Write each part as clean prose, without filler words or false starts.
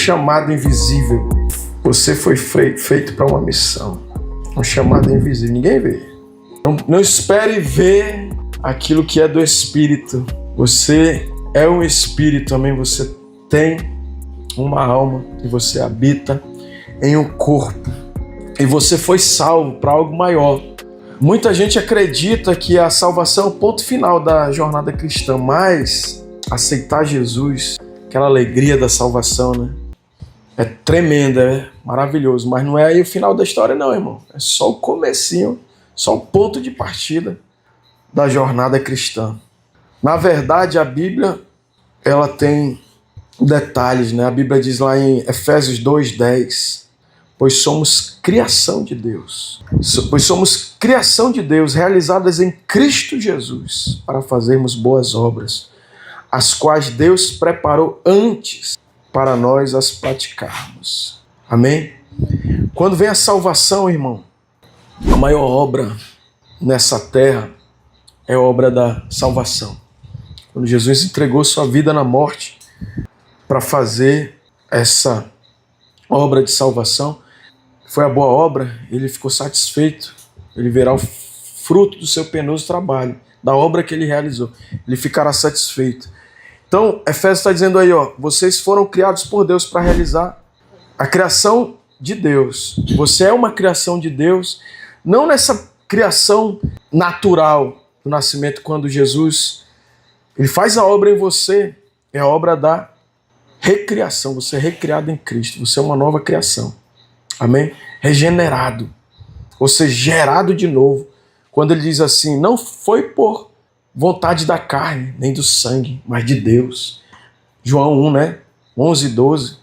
chamado invisível. Você foi feito para uma missão. Um chamado invisível. Ninguém vê. Não espere ver aquilo que é do Espírito. Você é um Espírito, amém? Você tem uma alma e você habita em um corpo. E você foi salvo para algo maior. Muita gente acredita que a salvação é o ponto final da jornada cristã, mas aceitar Jesus, aquela alegria da salvação, né? É tremenda, é maravilhoso, mas não é aí o final da história não, irmão. É só o comecinho, só o ponto de partida da jornada cristã. Na verdade, a Bíblia, ela tem detalhes, né? A Bíblia diz lá em Efésios 2:10, pois somos criação de Deus. Pois somos criação de Deus, realizadas em Cristo Jesus, para fazermos boas obras, as quais Deus preparou antes para nós as praticarmos. Amém? Quando vem a salvação, irmão, a maior obra nessa terra é a obra da salvação. Quando Jesus entregou sua vida na morte para fazer essa obra de salvação, foi a boa obra, ele ficou satisfeito, ele verá o fruto do seu penoso trabalho, da obra que ele realizou, ele ficará satisfeito. Então, Efésios está dizendo aí, ó, vocês foram criados por Deus para realizar a criação de Deus. Você é uma criação de Deus, não nessa criação natural do nascimento, quando Jesus ele faz a obra em você, é a obra da recriação. Você é recriado em Cristo, você é uma nova criação. Amém? Regenerado, ou seja, gerado de novo. Quando ele diz assim, não foi por vontade da carne, nem do sangue, mas de Deus. João 1, né? 11 e 12.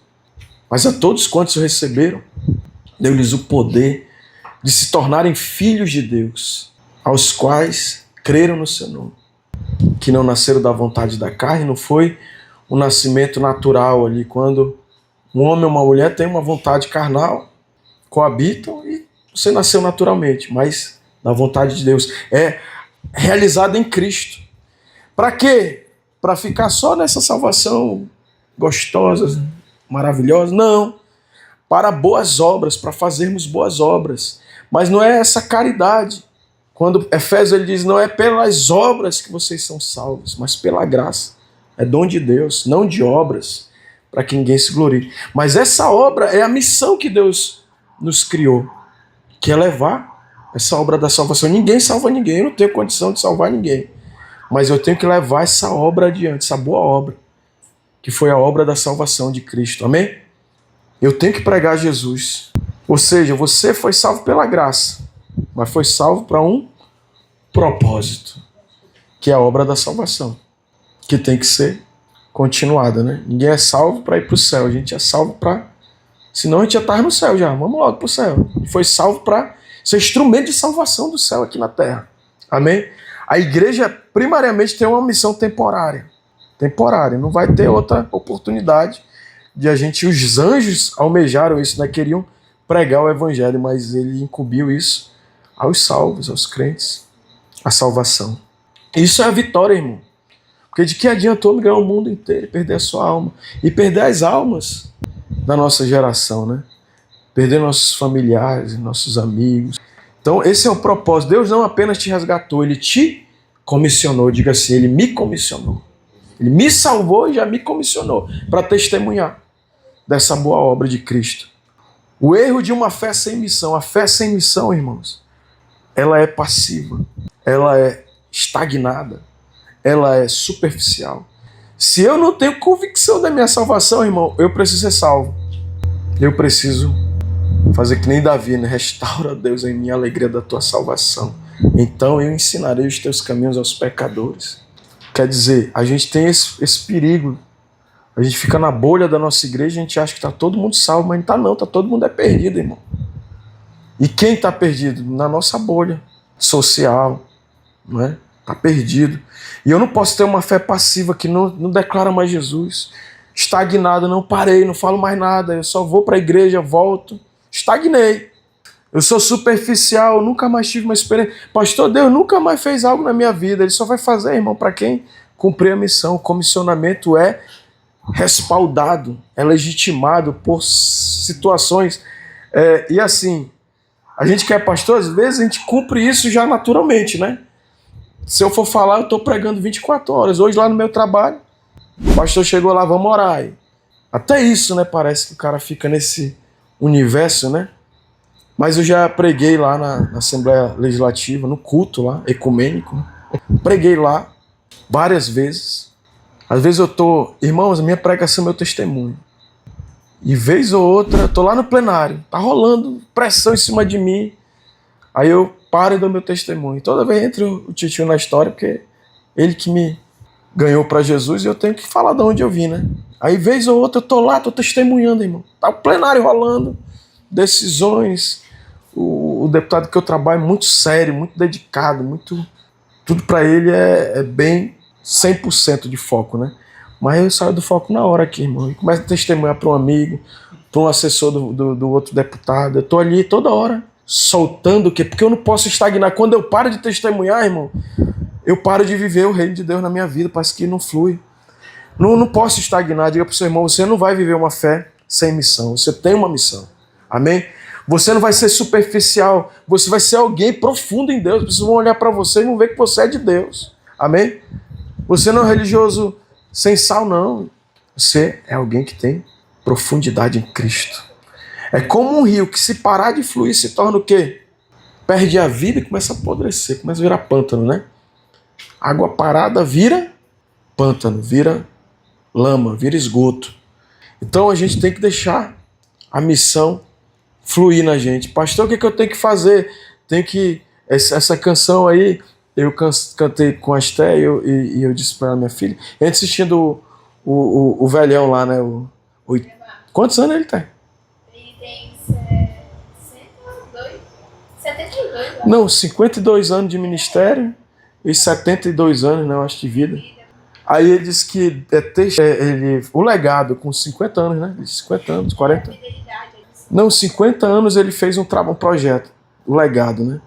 Mas a todos quantos o receberam, deu-lhes o poder de se tornarem filhos de Deus, aos quais creram no seu nome. Que não nasceram da vontade da carne, não foi um nascimento natural ali, quando um homem ou uma mulher tem uma vontade carnal, coabitam e você nasceu naturalmente, mas da vontade de Deus. É realizado em Cristo. Para quê? Para ficar só nessa salvação gostosa, maravilhosa? Não. Para boas obras, para fazermos boas obras. Mas não é essa caridade. Quando Efésios ele diz, não é pelas obras que vocês são salvos, mas pela graça. É dom de Deus, não de obras, para que ninguém se glorie. Mas essa obra é a missão que Deus nos criou, que é levar essa obra da salvação. Ninguém salva ninguém, eu não tenho condição de salvar ninguém. Mas eu tenho que levar essa obra adiante, essa boa obra, que foi a obra da salvação de Cristo. Amém? Eu tenho que pregar Jesus. Ou seja, você foi salvo pela graça, mas foi salvo para um propósito, que é a obra da salvação, que tem que ser continuada, né? Ninguém é salvo para ir para o céu, a gente é salvo para... Senão a gente já está no céu já, vamos logo para o céu. E foi salvo para ser instrumento de salvação do céu aqui na terra. Amém? A igreja, primariamente, tem uma missão temporária. Temporária. Não vai ter outra oportunidade de a gente... Os anjos almejaram isso, né? Queriam pregar o evangelho, mas ele incumbiu isso aos salvos, aos crentes. A salvação. Isso é a vitória, irmão. Porque de que adianta homem ganhar o mundo inteiro e perder a sua alma? E perder as almas da nossa geração, né? Perder nossos familiares, nossos amigos. Então esse é o propósito. Deus não apenas te resgatou, Ele te comissionou. Diga assim, Ele me comissionou. Ele me salvou e já me comissionou para testemunhar dessa boa obra de Cristo. O erro de uma fé sem missão. A fé sem missão, irmãos, ela é passiva. Ela é estagnada. Ela é superficial. Se eu não tenho convicção da minha salvação, irmão, eu preciso ser salvo. Eu preciso fazer que nem Davi, né? Restaura, Deus, em mim a alegria da tua salvação. Então eu ensinarei os teus caminhos aos pecadores. Quer dizer, a gente tem esse perigo. A gente fica na bolha da nossa igreja, a gente acha que está todo mundo salvo, mas não está não, todo mundo é perdido, irmão. E quem está perdido? Na nossa bolha social, não é? Está perdido. E eu não posso ter uma fé passiva que não declara mais Jesus. Estagnado, não parei, não falo mais nada. Eu só vou para a igreja, volto. Estagnei. Eu sou superficial, nunca mais tive uma experiência. Pastor, Deus nunca mais fez algo na minha vida. Ele só vai fazer, irmão, para quem cumprir a missão. O comissionamento é respaldado, é legitimado por situações. E assim, a gente que é pastor, às vezes a gente cumpre isso já naturalmente, né? Se eu for falar, eu estou pregando 24 horas. Hoje lá no meu trabalho, o pastor chegou lá, vamos orar. Até isso, né? Parece que o cara fica nesse universo, né? Mas eu já preguei lá na Assembleia Legislativa, no culto lá, ecumênico. Né? Preguei lá várias vezes. Às vezes eu tô, irmãos, a minha pregação é meu testemunho. E vez ou outra, eu tô lá no plenário, tá rolando pressão em cima de mim. Aí eu paro e dou meu testemunho. Toda vez entra o titio na história, porque ele que me ganhou para Jesus e eu tenho que falar de onde eu vim, né? Aí vez ou outra eu tô lá, tô testemunhando, irmão. Tá o plenário rolando, decisões. O deputado que eu trabalho é muito sério, muito dedicado, muito... Tudo para ele é bem 100% de foco, né? Mas eu saio do foco na hora aqui, irmão. E começo a testemunhar para um amigo, para um assessor do outro deputado. Eu tô ali toda hora, soltando o quê? Porque eu não posso estagnar. Quando eu paro de testemunhar, irmão, eu paro de viver o reino de Deus na minha vida. Parece que não flui. Não posso estagnar. Diga para o seu irmão, você não vai viver uma fé sem missão. Você tem uma missão. Amém? Você não vai ser superficial. Você vai ser alguém profundo em Deus. As pessoas vão olhar para você e vão ver que você é de Deus. Amém? Você não é um religioso sem sal, não. Você é alguém que tem profundidade em Cristo. É como um rio que, se parar de fluir, se torna o quê? Perde a vida e começa a apodrecer, começa a virar pântano, né? Água parada vira pântano, vira lama, vira esgoto. Então a gente tem que deixar a missão fluir na gente. Pastor, o que eu tenho que fazer? Tem que... Essa canção aí, eu cantei com a Esté e eu disse para minha filha, a gente assistindo o velhão lá, né? Quantos anos ele tem? Ele tem 72. Não, 52 anos de ministério e 72 anos, né, eu acho, de vida. Aí ele disse que o legado, com 50 anos, né? 50 anos, 40. Não, 50 anos ele fez um projeto, o legado, né?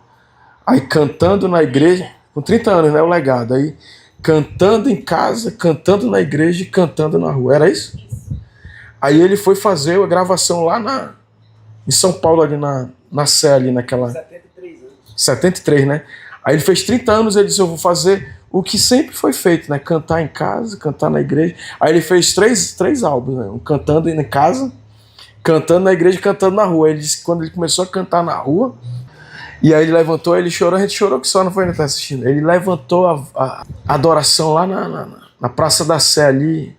Aí cantando na igreja, com 30 anos, né? O legado. Aí cantando em casa, cantando na igreja e cantando na rua. Era isso? Aí ele foi fazer a gravação lá em São Paulo, ali na Sé, ali naquela... 73 anos. 73, né? Aí ele fez 30 anos, ele disse, eu vou fazer o que sempre foi feito, né? Cantar em casa, cantar na igreja. Aí ele fez três álbuns, né? Um cantando em casa, cantando na igreja e cantando na rua. Ele disse que quando ele começou a cantar na rua, e aí ele levantou, ele chorou, a gente chorou que só, não foi, ainda tá assistindo. Ele levantou a adoração lá na Praça da Sé ali,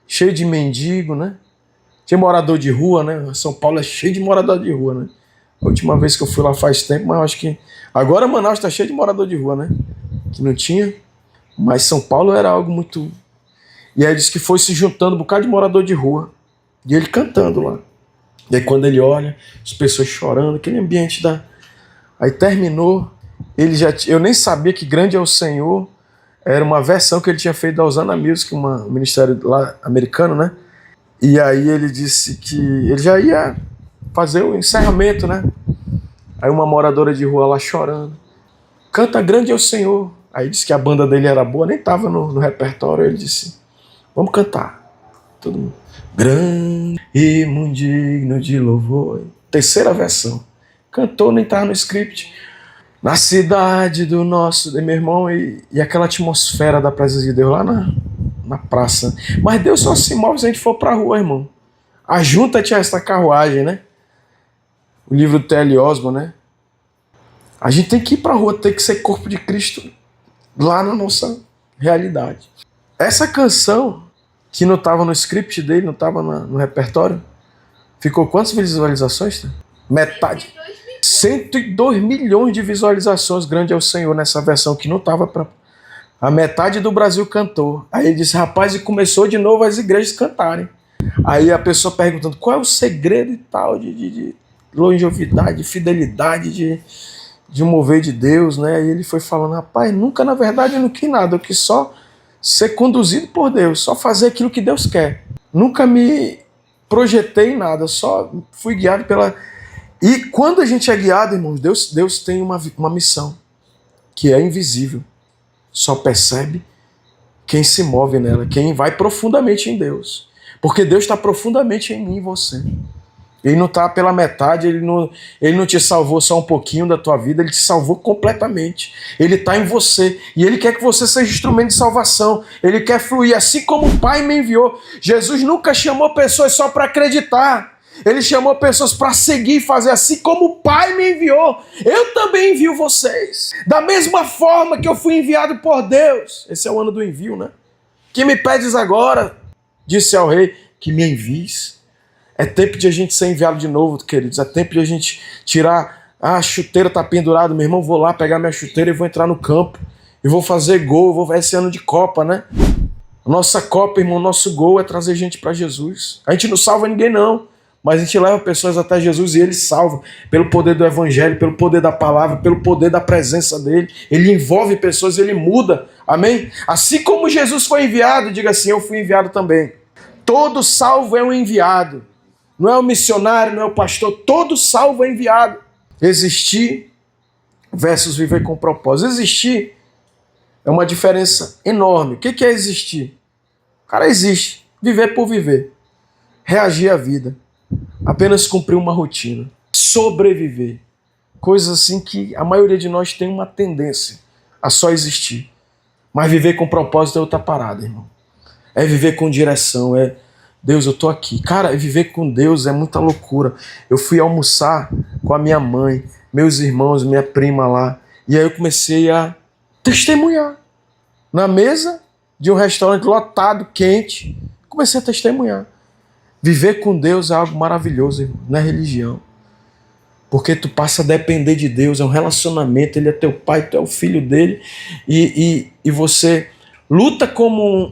cheio de mendigo, né? Tinha morador de rua, né? São Paulo é cheio de morador de rua, né? A última vez que eu fui lá faz tempo, mas eu acho que... Agora Manaus está cheio de morador de rua, né? Que não tinha. Mas São Paulo era algo muito... E aí disse que foi se juntando um bocado de morador de rua. E ele cantando lá. E aí quando ele olha, as pessoas chorando, aquele ambiente da... Aí terminou, eu nem sabia que Grande é o Senhor era uma versão que ele tinha feito da Hosanna Music, um ministério lá americano, né? E aí ele disse que ele já ia fazer o encerramento, né? Aí uma moradora de rua lá chorando, canta Grande é o Senhor. Aí disse que a banda dele era boa, nem estava no repertório. Ele disse, vamos cantar. Todo mundo, grande e muito digno de louvor. Terceira versão. Cantou, nem estava no script. Na cidade do nosso, meu irmão, e aquela atmosfera da presença de Deus lá na praça. Mas Deus só se move se a gente for pra rua, irmão. Ajunta-te a esta carruagem, né? O livro do T.L. Osborne, né? A gente tem que ir pra rua, tem que ser corpo de Cristo lá na nossa realidade. Essa canção, que não estava no script dele, não estava no repertório, ficou quantas visualizações? Metade. 102 milhões de visualizações, Grande é o Senhor, nessa versão que não estava para... A metade do Brasil cantou. Aí ele disse, rapaz, e começou de novo as igrejas cantarem. Aí a pessoa perguntando, qual é o segredo e tal, de longevidade, de fidelidade, de mover de Deus, né? Aí ele foi falando, rapaz, nunca, na verdade, eu não quis nada, eu quis só ser conduzido por Deus, só fazer aquilo que Deus quer. Nunca me projetei em nada, só fui guiado pela... E quando a gente é guiado, irmãos, Deus tem uma missão que é invisível. Só percebe quem se move nela, quem vai profundamente em Deus. Porque Deus está profundamente em mim e em você. Ele não está pela metade, ele não te salvou só um pouquinho da tua vida, ele te salvou completamente. Ele está em você e ele quer que você seja instrumento de salvação. Ele quer fluir, assim como o Pai me enviou. Jesus nunca chamou pessoas só para acreditar. Ele chamou pessoas para seguir e fazer assim como o Pai me enviou. Eu também envio vocês. Da mesma forma que eu fui enviado por Deus. Esse é o ano do envio, né? Que me pedes agora, disse ao rei, que me envies. É tempo de a gente ser enviado de novo, queridos. É tempo de a gente tirar... a chuteira tá pendurada, meu irmão, vou lá pegar minha chuteira e vou entrar no campo. E vou fazer gol, esse ano de Copa, né? Nossa Copa, irmão, nosso gol é trazer gente para Jesus. A gente não salva ninguém, não. Mas a gente leva pessoas até Jesus e Ele salva. Pelo poder do Evangelho, pelo poder da palavra, pelo poder da presença dEle. Ele envolve pessoas, Ele muda. Amém? Assim como Jesus foi enviado, diga assim, eu fui enviado também. Todo salvo é um enviado. Não é o missionário, não é o pastor. Todo salvo é enviado. Existir versus viver com propósito. Existir é uma diferença enorme. O que é existir? O cara existe. Viver por viver. Reagir à vida. Apenas cumprir uma rotina. Sobreviver. Coisas assim que a maioria de nós tem uma tendência a só existir. Mas viver com propósito é outra parada, irmão. É viver com direção, é... Deus, eu tô aqui. Cara, viver com Deus é muita loucura. Eu fui almoçar com a minha mãe, meus irmãos, minha prima lá. E aí eu comecei a testemunhar. Na mesa de um restaurante lotado, quente. Comecei a testemunhar. Viver com Deus é algo maravilhoso, irmão. Não é religião. Porque tu passa a depender de Deus. É um relacionamento. Ele é teu pai, tu é o filho dele. E você... luta como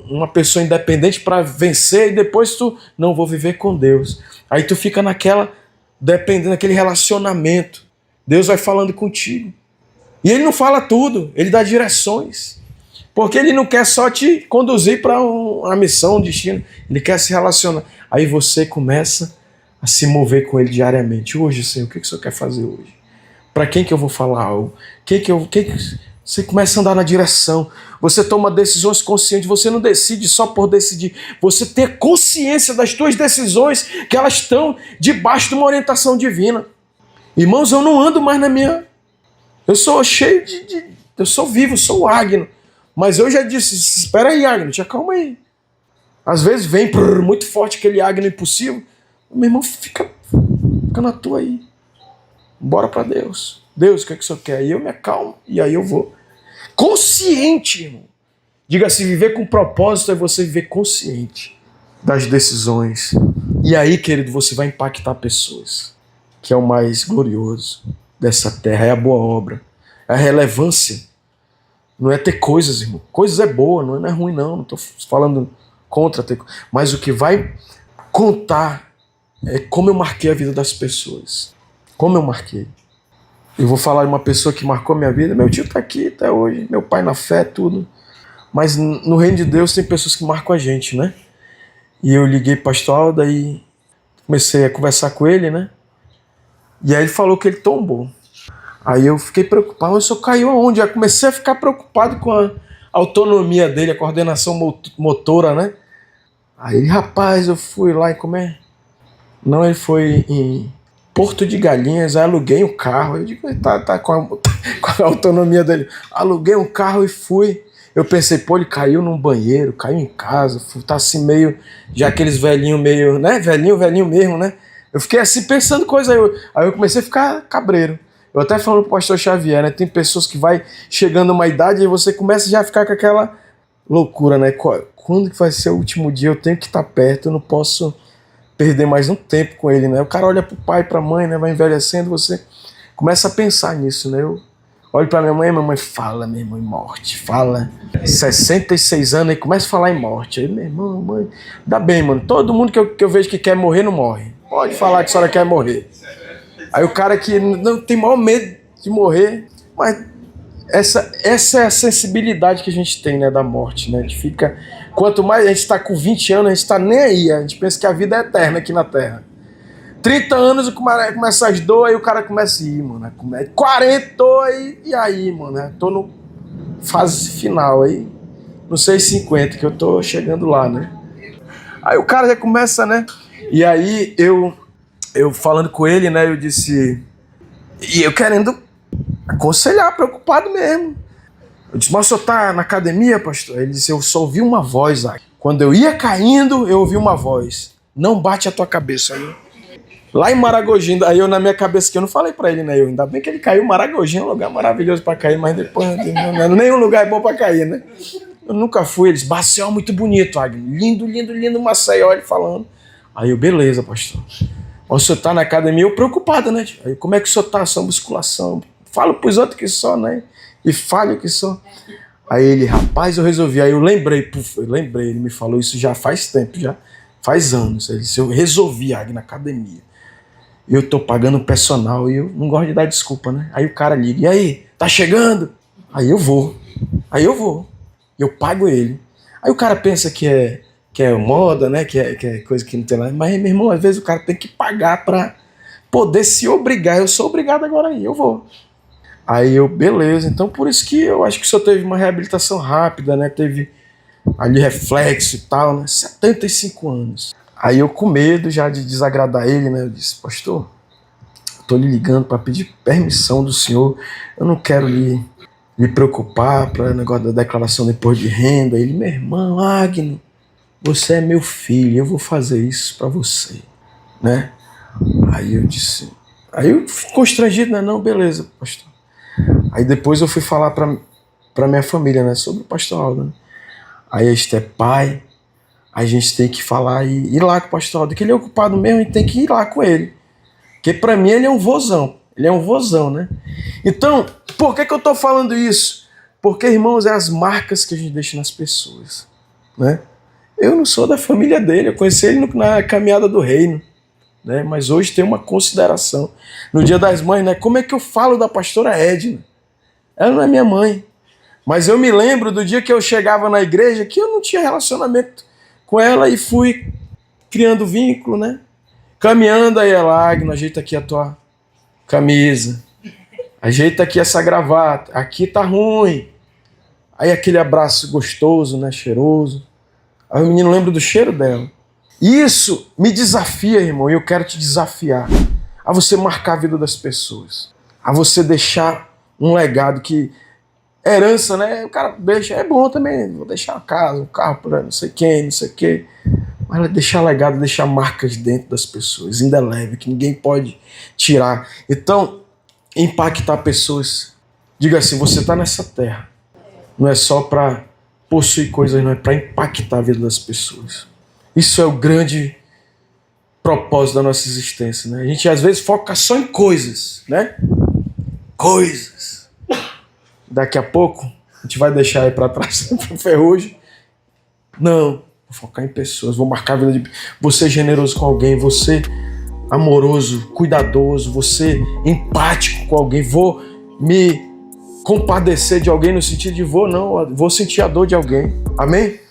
uma pessoa independente para vencer e depois tu, não, vou viver com Deus. Aí tu fica dependendo daquele relacionamento. Deus vai falando contigo. E Ele não fala tudo, Ele dá direções. Porque Ele não quer só te conduzir para uma missão, um destino. Ele quer se relacionar. Aí você começa a se mover com Ele diariamente. Hoje, Senhor, o que o Senhor quer fazer hoje? Para quem que eu vou falar algo? Você começa a andar na direção. Você toma decisões conscientes. Você não decide só por decidir. Você tem consciência das suas decisões, que elas estão debaixo de uma orientação divina. Irmãos, eu não ando mais na minha... Eu sou cheio eu sou vivo, sou o Agno. Mas eu já disse, espera aí, Agno, te acalma aí. Às vezes vem muito forte aquele Agno impossível. Meu irmão, fica na tua aí. Bora para Deus. Deus, o que é que o Senhor quer? E eu me acalmo, e aí eu vou. Consciente, irmão. Diga-se, viver com propósito é você viver consciente das decisões. E aí, querido, você vai impactar pessoas. Que é o mais glorioso dessa terra, é a boa obra. É a relevância. Não é ter coisas, irmão. Coisas é boa, não é ruim, não. Não estou falando contra ter coisas. Mas o que vai contar é como eu marquei a vida das pessoas. Como eu marquei. Eu vou falar de uma pessoa que marcou minha vida. Meu tio está aqui até hoje, meu pai na fé, tudo. Mas no reino de Deus tem pessoas que marcam a gente, né? E eu liguei para o pastor Alda e comecei a conversar com ele, né? E aí ele falou que ele tombou. Aí eu fiquei preocupado, mas o senhor caiu aonde? Eu comecei a ficar preocupado com a autonomia dele, a coordenação motora, né? Aí ele, rapaz, eu fui lá e como é? Não, ele foi em Porto de Galinhas, aí aluguei um carro. Eu digo, tá com a autonomia dele. Aluguei um carro e fui. Eu pensei, pô, ele caiu num banheiro, caiu em casa, tá assim meio, já aqueles velhinhos meio, né? Velhinho mesmo, né? Eu fiquei assim pensando coisa aí eu comecei a ficar cabreiro. Eu até falo pro pastor Xavier, né? Tem pessoas que vai chegando uma idade e você começa já a ficar com aquela loucura, né? Quando que vai ser o último dia? Eu tenho que estar perto, eu não posso perder mais um tempo com ele, né? O cara olha pro pai, pra mãe, né? Vai envelhecendo, você começa a pensar nisso, né? Eu olho pra minha mãe fala, meu irmão, em morte, fala. 66 anos, aí começa a falar em morte. Aí, meu irmão, mãe, ainda bem, mano. Todo mundo que eu vejo que quer morrer, não morre. Pode falar que a senhora quer morrer. Aí o cara que não tem maior medo de morrer, mas essa é a sensibilidade que a gente tem, né, da morte, né? A gente fica, quanto mais a gente está com 20 anos, a gente está nem aí, a gente pensa que a vida é eterna aqui na Terra. 30 anos começa as dores, aí o cara começa a ir, mano, 40 e aí, mano, tô no fase final aí, não sei 50, que eu tô chegando lá, né? Aí o cara já começa, né? E aí eu falando com ele, né? Eu disse... E eu querendo aconselhar, preocupado mesmo. Eu disse, mas o senhor tá na academia, pastor? Ele disse, eu só ouvi uma voz, Agnes. Quando eu ia caindo, eu ouvi uma voz. Não bate a tua cabeça. Aí, lá em Maragogi, aí eu na minha cabeça, que eu não falei pra ele, né? Ainda bem que ele caiu. Maragogi é um lugar maravilhoso pra cair, mas depois nenhum lugar é bom pra cair, né? Eu nunca fui. Ele disse, Maceió muito bonito, Agnes. Lindo, lindo, lindo Maceió, ele falando. Aí eu, beleza, pastor. O senhor tá na academia, eu preocupado, né? Aí, como é que o senhor tá? Só musculação. Falo pros outros que só, né? E falho que só. Aí ele, rapaz, eu resolvi. Aí eu lembrei, ele me falou isso já faz tempo, já faz anos. Ele disse, eu resolvi, Agnes, na academia. Eu tô pagando personal e eu não gosto de dar desculpa, né? Aí o cara liga, e aí, tá chegando? Aí eu vou. Eu pago ele. Aí o cara pensa que é moda, né? Que é coisa que não tem lá. Mas, meu irmão, às vezes o cara tem que pagar pra poder se obrigar. Eu sou obrigado agora aí, eu vou. Aí eu, beleza. Então por isso que eu acho que o senhor teve uma reabilitação rápida, né? Teve ali reflexo e tal, né? 75 anos. Aí eu com medo já de desagradar ele, né? Eu disse, pastor, eu tô lhe ligando para pedir permissão do senhor. Eu não quero lhe preocupar para o negócio da declaração de imposto de renda. Ele, meu irmão, Agnes, você é meu filho, eu vou fazer isso para você, né? Aí eu disse, aí eu fico constrangido, né? Não, beleza, pastor. Aí depois eu fui falar para minha família, né? Sobre o pastor Aldo, né? Aí a gente é pai, a gente tem que falar e ir lá com o pastor Aldo, que ele é ocupado mesmo e tem que ir lá com ele. Porque para mim ele é um vozão, né? Então, por que eu tô falando isso? Porque, irmãos, é as marcas que a gente deixa nas pessoas, né? Eu não sou da família dele, eu conheci ele na caminhada do reino, né? Mas hoje tem uma consideração. No Dia das Mães, né? Como é que eu falo da pastora Edna? Ela não é minha mãe. Mas eu me lembro do dia que eu chegava na igreja que eu não tinha relacionamento com ela e fui criando vínculo, né? Caminhando aí, ela, Agnes, ajeita aqui a tua camisa. Ajeita aqui essa gravata. Aqui tá ruim. Aí aquele abraço gostoso, né? Cheiroso. Aí o menino lembra do cheiro dela. Isso me desafia, irmão, e eu quero te desafiar a você marcar a vida das pessoas. A você deixar um legado que... Herança, né? O cara deixa, é bom também, vou deixar uma casa, um carro para não sei quem, não sei o quê. Mas deixar legado, deixar marcas dentro das pessoas, indelével, que ninguém pode tirar. Então, impactar pessoas. Diga assim, você está nessa terra. Não é só para possuir coisas, não, é para impactar a vida das pessoas. Isso é o grande propósito da nossa existência, né? A gente às vezes foca só em coisas, né? Coisas. Daqui a pouco, a gente vai deixar aí para trás para ferrugem. Não, vou focar em pessoas, vou marcar a vida de... Você generoso com alguém, você amoroso, cuidadoso, você empático com alguém, vou me compadecer de alguém no sentido de vou sentir a dor de alguém. Amém?